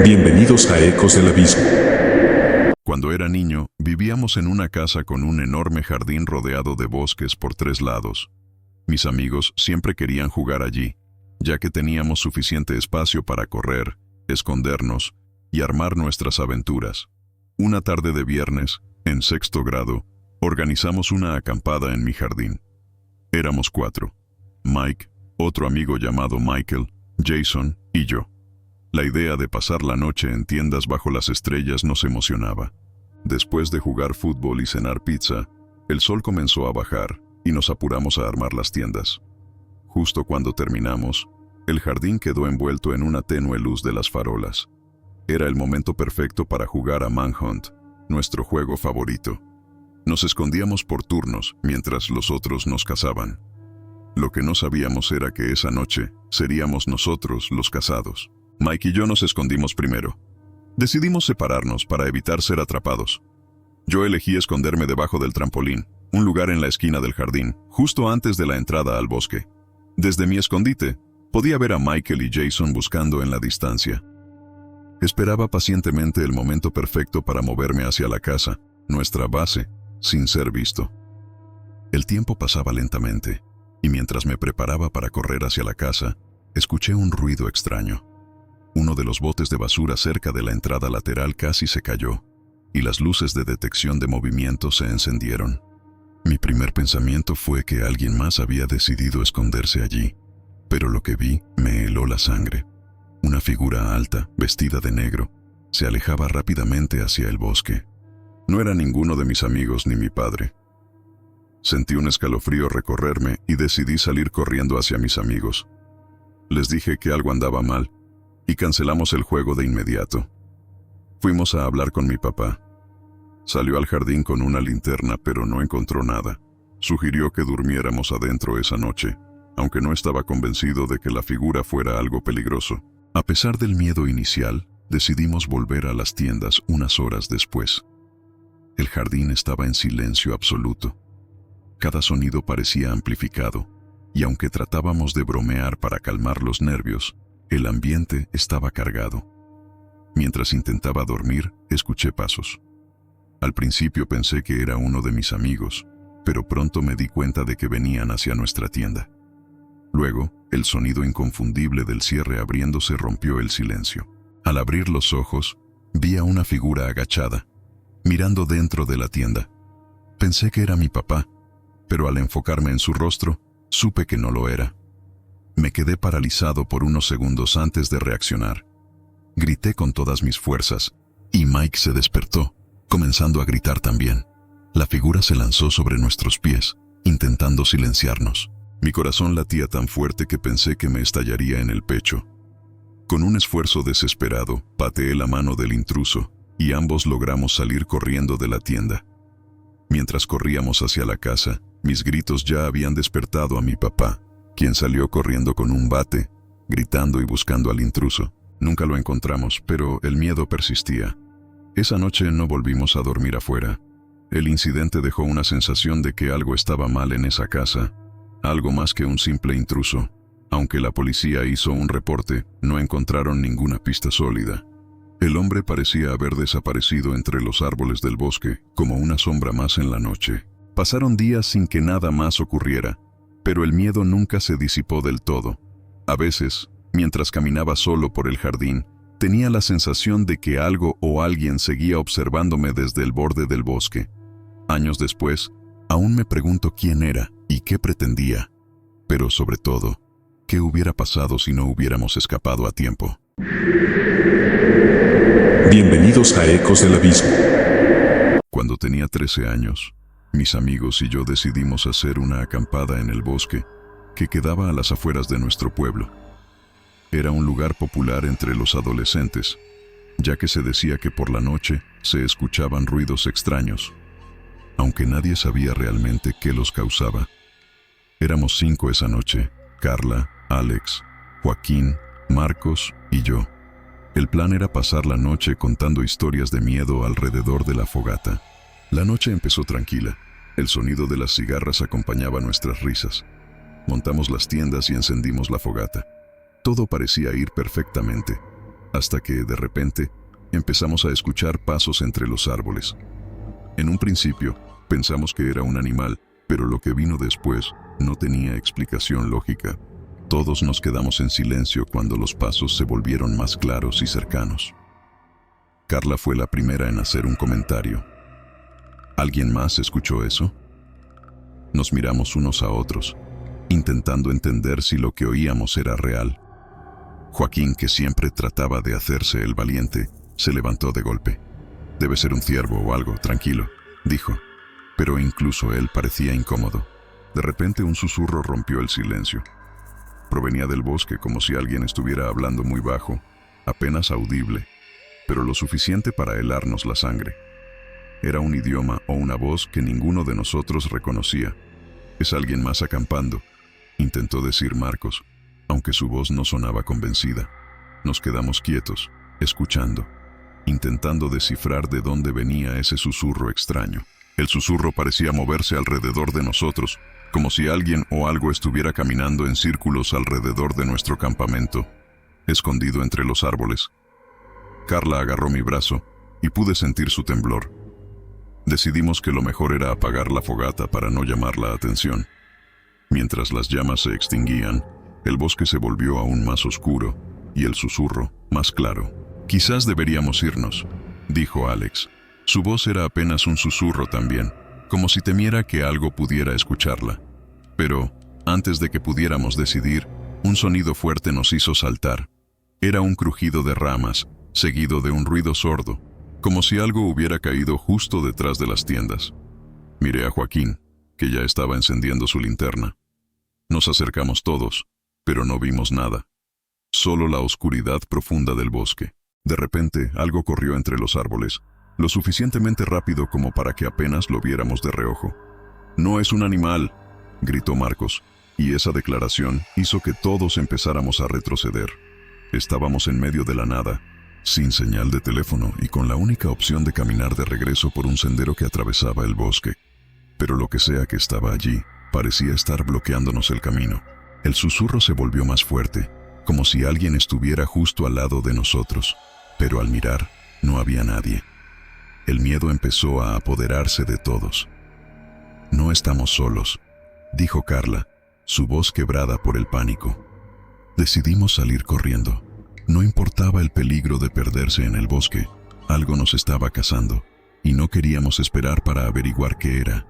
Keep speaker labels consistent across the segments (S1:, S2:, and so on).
S1: Bienvenidos a Ecos del Abismo.
S2: Cuando era niño, vivíamos en una casa con un enorme jardín rodeado de bosques por 3 lados. Mis amigos siempre querían jugar allí, ya que teníamos suficiente espacio para correr, escondernos y armar nuestras aventuras. Una tarde de viernes, en 6º grado, organizamos una acampada en mi jardín. Éramos 4: Mike, otro amigo llamado Michael, Jason y yo. La idea de pasar la noche en tiendas bajo las estrellas nos emocionaba. Después de jugar fútbol y cenar pizza, el sol comenzó a bajar y nos apuramos a armar las tiendas. Justo cuando terminamos, el jardín quedó envuelto en una tenue luz de las farolas. Era el momento perfecto para jugar a Manhunt, nuestro juego favorito. Nos escondíamos por turnos mientras los otros nos cazaban. Lo que no sabíamos era que esa noche seríamos nosotros los cazados. Mike y yo nos escondimos primero. Decidimos separarnos para evitar ser atrapados. Yo elegí esconderme debajo del trampolín, un lugar en la esquina del jardín, justo antes de la entrada al bosque. Desde mi escondite, podía ver a Michael y Jason buscando en la distancia. Esperaba pacientemente el momento perfecto para moverme hacia la casa, nuestra base, sin ser visto. El tiempo pasaba lentamente, y mientras me preparaba para correr hacia la casa, escuché un ruido extraño. Uno de los botes de basura cerca de la entrada lateral casi se cayó, y las luces de detección de movimiento se encendieron. Mi primer pensamiento fue que alguien más había decidido esconderse allí, pero lo que vi me heló la sangre. Una figura alta, vestida de negro, se alejaba rápidamente hacia el bosque. No era ninguno de mis amigos ni mi padre. Sentí un escalofrío recorrerme y decidí salir corriendo hacia mis amigos. Les dije que algo andaba mal, y cancelamos el juego de inmediato. Fuimos a hablar con mi papá. Salió al jardín con una linterna, pero no encontró nada. Sugirió que durmiéramos adentro esa noche, aunque no estaba convencido de que la figura fuera algo peligroso. A pesar del miedo inicial, decidimos volver a las tiendas unas horas después. El jardín estaba en silencio absoluto. Cada sonido parecía amplificado, y aunque tratábamos de bromear para calmar los nervios, el ambiente estaba cargado. Mientras intentaba dormir, escuché pasos. Al principio pensé que era uno de mis amigos, pero pronto me di cuenta de que venían hacia nuestra tienda. Luego, el sonido inconfundible del cierre abriéndose rompió el silencio. Al abrir los ojos, vi a una figura agachada, mirando dentro de la tienda. Pensé que era mi papá, pero al enfocarme en su rostro, supe que no lo era. Me quedé paralizado por unos segundos antes de reaccionar. Grité con todas mis fuerzas, y Mike se despertó, comenzando a gritar también. La figura se lanzó sobre nuestros pies, intentando silenciarnos. Mi corazón latía tan fuerte que pensé que me estallaría en el pecho. Con un esfuerzo desesperado, pateé la mano del intruso, y ambos logramos salir corriendo de la tienda. Mientras corríamos hacia la casa, mis gritos ya habían despertado a mi papá, quien salió corriendo con un bate, gritando y buscando al intruso. Nunca lo encontramos, pero el miedo persistía. Esa noche no volvimos a dormir afuera. El incidente dejó una sensación de que algo estaba mal en esa casa, algo más que un simple intruso. Aunque la policía hizo un reporte, no encontraron ninguna pista sólida. El hombre parecía haber desaparecido entre los árboles del bosque, como una sombra más en la noche. Pasaron días sin que nada más ocurriera, pero el miedo nunca se disipó del todo. A veces, mientras caminaba solo por el jardín, tenía la sensación de que algo o alguien seguía observándome desde el borde del bosque. Años después, aún me pregunto quién era y qué pretendía, pero sobre todo, qué hubiera pasado si no hubiéramos escapado a tiempo.
S1: Bienvenidos a Ecos del Abismo.
S2: Cuando tenía 13 años, mis amigos y yo decidimos hacer una acampada en el bosque que quedaba a las afueras de nuestro pueblo. Era un lugar popular entre los adolescentes, ya que se decía que por la noche se escuchaban ruidos extraños, aunque nadie sabía realmente qué los causaba. Éramos 5 esa noche: Carla, Alex, Joaquín, Marcos y yo. El plan era pasar la noche contando historias de miedo alrededor de la fogata. La noche empezó tranquila. El sonido de las cigarras acompañaba nuestras risas. Montamos las tiendas y encendimos la fogata. Todo parecía ir perfectamente, hasta que, de repente, empezamos a escuchar pasos entre los árboles. En un principio, pensamos que era un animal, pero lo que vino después no tenía explicación lógica. Todos nos quedamos en silencio cuando los pasos se volvieron más claros y cercanos. Carla fue la primera en hacer un comentario. ¿Alguien más escuchó eso? Nos miramos unos a otros, intentando entender si lo que oíamos era real. Joaquín, que siempre trataba de hacerse el valiente, se levantó de golpe. «Debe ser un ciervo o algo, tranquilo», dijo. Pero incluso él parecía incómodo. De repente un susurro rompió el silencio. Provenía del bosque, como si alguien estuviera hablando muy bajo, apenas audible, pero lo suficiente para helarnos la sangre. Era un idioma o una voz que ninguno de nosotros reconocía. «Es alguien más acampando», intentó decir Marcos, aunque su voz no sonaba convencida. Nos quedamos quietos, escuchando, intentando descifrar de dónde venía ese susurro extraño. El susurro parecía moverse alrededor de nosotros, como si alguien o algo estuviera caminando en círculos alrededor de nuestro campamento, escondido entre los árboles. Carla agarró mi brazo y pude sentir su temblor. Decidimos que lo mejor era apagar la fogata para no llamar la atención. Mientras las llamas se extinguían, el bosque se volvió aún más oscuro y el susurro más claro. «Quizás deberíamos irnos», dijo Alex. Su voz era apenas un susurro también, como si temiera que algo pudiera escucharla. Pero, antes de que pudiéramos decidir, un sonido fuerte nos hizo saltar. Era un crujido de ramas, seguido de un ruido sordo, como si algo hubiera caído justo detrás de las tiendas. Miré a Joaquín, que ya estaba encendiendo su linterna. Nos acercamos todos, pero no vimos nada. Solo la oscuridad profunda del bosque. De repente, algo corrió entre los árboles, lo suficientemente rápido como para que apenas lo viéramos de reojo. «No es un animal», gritó Marcos, y esa declaración hizo que todos empezáramos a retroceder. Estábamos en medio de la nada, sin señal de teléfono y con la única opción de caminar de regreso por un sendero que atravesaba el bosque. Pero lo que sea que estaba allí, parecía estar bloqueándonos el camino. El susurro se volvió más fuerte, como si alguien estuviera justo al lado de nosotros, pero al mirar, no había nadie. El miedo empezó a apoderarse de todos. «No estamos solos», dijo Carla, su voz quebrada por el pánico. Decidimos salir corriendo. No importaba el peligro de perderse en el bosque, algo nos estaba cazando, y no queríamos esperar para averiguar qué era.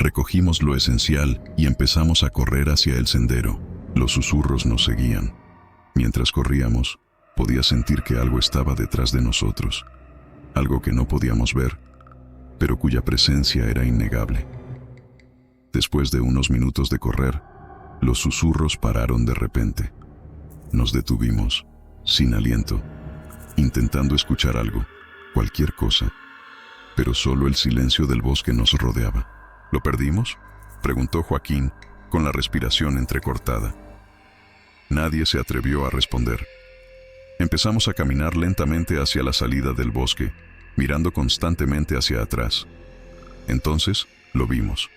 S2: Recogimos lo esencial y empezamos a correr hacia el sendero. Los susurros nos seguían. Mientras corríamos, podía sentir que algo estaba detrás de nosotros. Algo que no podíamos ver, pero cuya presencia era innegable. Después de unos minutos de correr, los susurros pararon de repente. Nos detuvimos, sin aliento, intentando escuchar algo, cualquier cosa, pero solo el silencio del bosque nos rodeaba. «¿Lo perdimos?», preguntó Joaquín, con la respiración entrecortada. Nadie se atrevió a responder. Empezamos a caminar lentamente hacia la salida del bosque, mirando constantemente hacia atrás. Entonces, lo vimos.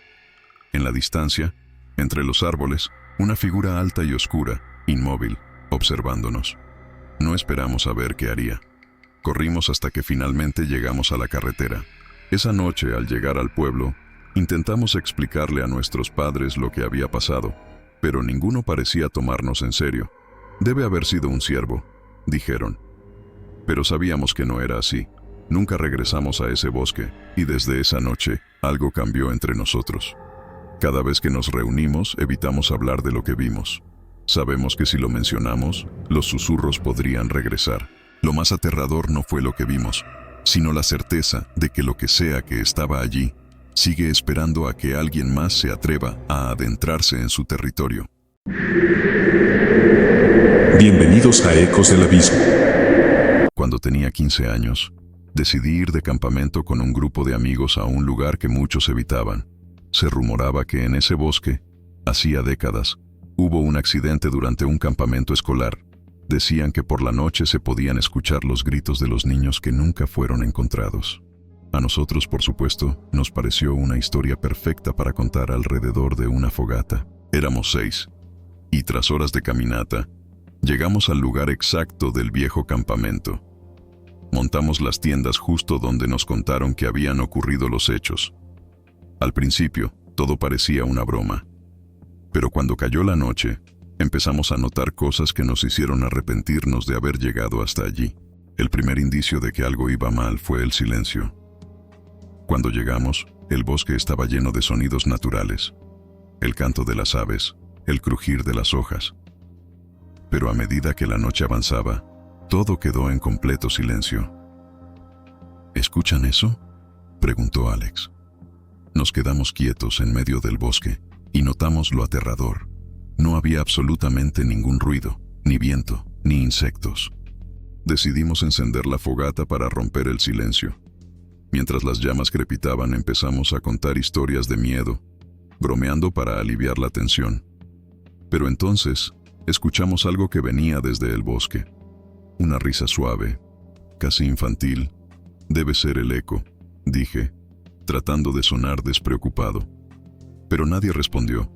S2: En la distancia, entre los árboles, una figura alta y oscura, inmóvil, observándonos. No esperamos a ver qué haría. Corrimos hasta que finalmente llegamos a la carretera. Esa noche, al llegar al pueblo, intentamos explicarle a nuestros padres lo que había pasado, pero ninguno parecía tomarnos en serio. «Debe haber sido un ciervo», dijeron. Pero sabíamos que no era así. Nunca regresamos a ese bosque, y desde esa noche, algo cambió entre nosotros. Cada vez que nos reunimos, evitamos hablar de lo que vimos. Sabemos que si lo mencionamos, los susurros podrían regresar. Lo más aterrador no fue lo que vimos, sino la certeza de que lo que sea que estaba allí, sigue esperando a que alguien más se atreva a adentrarse en su territorio.
S1: Bienvenidos a Ecos del Abismo.
S2: Cuando tenía 15 años, decidí ir de campamento con un grupo de amigos a un lugar que muchos evitaban. Se rumoraba que en ese bosque, hacía décadas, hubo un accidente durante un campamento escolar. Decían que por la noche se podían escuchar los gritos de los niños que nunca fueron encontrados. A nosotros, por supuesto, nos pareció una historia perfecta para contar alrededor de una fogata. Éramos 6, y tras horas de caminata, Llegamos al lugar exacto del viejo campamento. Montamos las tiendas justo donde nos contaron que habían ocurrido los hechos. Al principio, todo parecía una broma. Pero cuando cayó la noche, empezamos a notar cosas que nos hicieron arrepentirnos de haber llegado hasta allí. El primer indicio de que algo iba mal fue el silencio. Cuando llegamos, el bosque estaba lleno de sonidos naturales. El canto de las aves, el crujir de las hojas. Pero a medida que la noche avanzaba, todo quedó en completo silencio. ¿Escuchan eso?, preguntó Alex. Nos quedamos quietos en medio del bosque y notamos lo aterrador. No había absolutamente ningún ruido, ni viento, ni insectos. Decidimos encender la fogata para romper el silencio. Mientras las llamas crepitaban, empezamos a contar historias de miedo, bromeando para aliviar la tensión. Pero entonces, escuchamos algo que venía desde el bosque. Una risa suave, casi infantil. Debe ser el eco, dije, tratando de sonar despreocupado. Pero nadie respondió.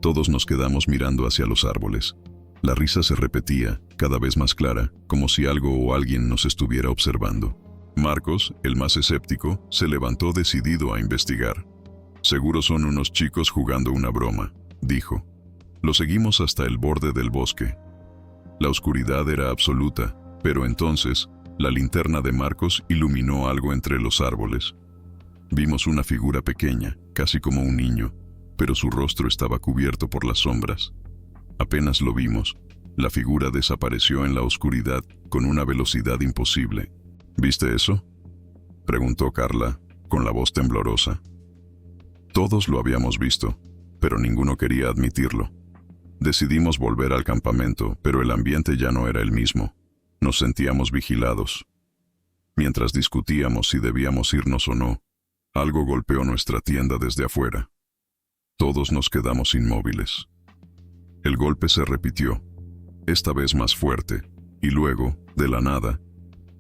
S2: Todos nos quedamos mirando hacia los árboles. La risa se repetía, cada vez más clara, como si algo o alguien nos estuviera observando. Marcos, el más escéptico, se levantó decidido a investigar. Seguro son unos chicos jugando una broma, dijo. Lo seguimos hasta el borde del bosque. La oscuridad era absoluta, pero entonces, la linterna de Marcos iluminó algo entre los árboles. Vimos una figura pequeña, casi como un niño, pero su rostro estaba cubierto por las sombras. Apenas lo vimos, la figura desapareció en la oscuridad con una velocidad imposible. ¿Viste eso?, preguntó Carla, con la voz temblorosa. Todos lo habíamos visto, pero ninguno quería admitirlo. Decidimos volver al campamento, pero el ambiente ya no era el mismo. Nos sentíamos vigilados. Mientras discutíamos si debíamos irnos o no, algo golpeó nuestra tienda desde afuera. Todos nos quedamos inmóviles. El golpe se repitió, esta vez más fuerte, y luego, de la nada,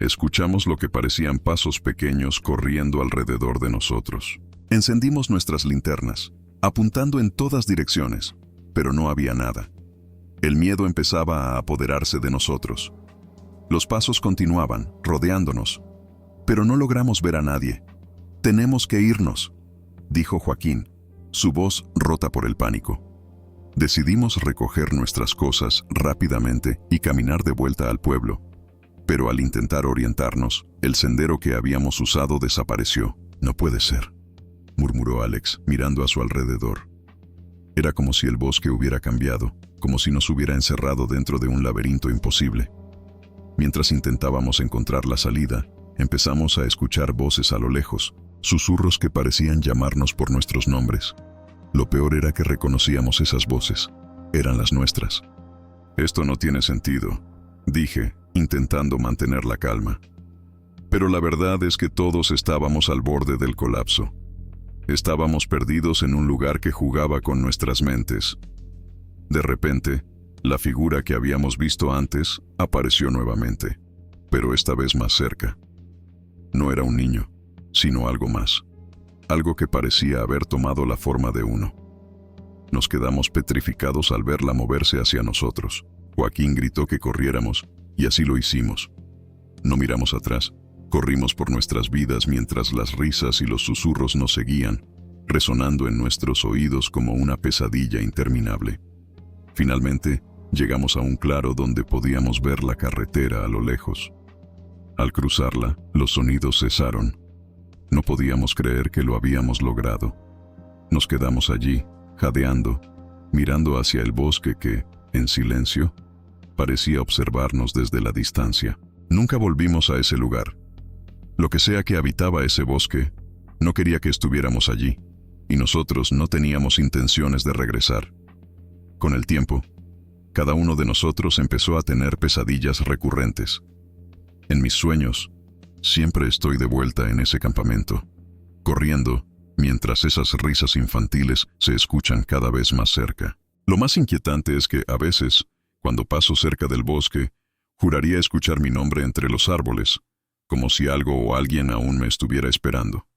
S2: escuchamos lo que parecían pasos pequeños corriendo alrededor de nosotros. Encendimos nuestras linternas, apuntando en todas direcciones, pero no había nada. El miedo empezaba a apoderarse de nosotros. Los pasos continuaban, rodeándonos, pero no logramos ver a nadie. «Tenemos que irnos», dijo Joaquín, su voz rota por el pánico. Decidimos recoger nuestras cosas rápidamente y caminar de vuelta al pueblo. Pero al intentar orientarnos, el sendero que habíamos usado desapareció. «No puede ser», murmuró Alex, mirando a su alrededor. Era como si el bosque hubiera cambiado, como si nos hubiera encerrado dentro de un laberinto imposible. Mientras intentábamos encontrar la salida, empezamos a escuchar voces a lo lejos, susurros que parecían llamarnos por nuestros nombres. Lo peor era que reconocíamos esas voces. Eran las nuestras. «Esto no tiene sentido», dije, intentando mantener la calma. Pero la verdad es que todos estábamos al borde del colapso. Estábamos perdidos en un lugar que jugaba con nuestras mentes. De repente, la figura que habíamos visto antes apareció nuevamente, pero esta vez más cerca. No era un niño, sino algo más. Algo que parecía haber tomado la forma de uno. Nos quedamos petrificados al verla moverse hacia nosotros. Joaquín gritó que corriéramos, y así lo hicimos. No miramos atrás. Corrimos por nuestras vidas mientras las risas y los susurros nos seguían, resonando en nuestros oídos como una pesadilla interminable. Finalmente, llegamos a un claro donde podíamos ver la carretera a lo lejos. Al cruzarla, los sonidos cesaron. No podíamos creer que lo habíamos logrado. Nos quedamos allí, jadeando, mirando hacia el bosque que, en silencio, parecía observarnos desde la distancia. Nunca volvimos a ese lugar. Lo que sea que habitaba ese bosque, no quería que estuviéramos allí, y nosotros no teníamos intenciones de regresar. Con el tiempo, cada uno de nosotros empezó a tener pesadillas recurrentes. En mis sueños, siempre estoy de vuelta en ese campamento, corriendo, mientras esas risas infantiles se escuchan cada vez más cerca. Lo más inquietante es que, a veces, cuando paso cerca del bosque, juraría escuchar mi nombre entre los árboles, como si algo o alguien aún me estuviera esperando.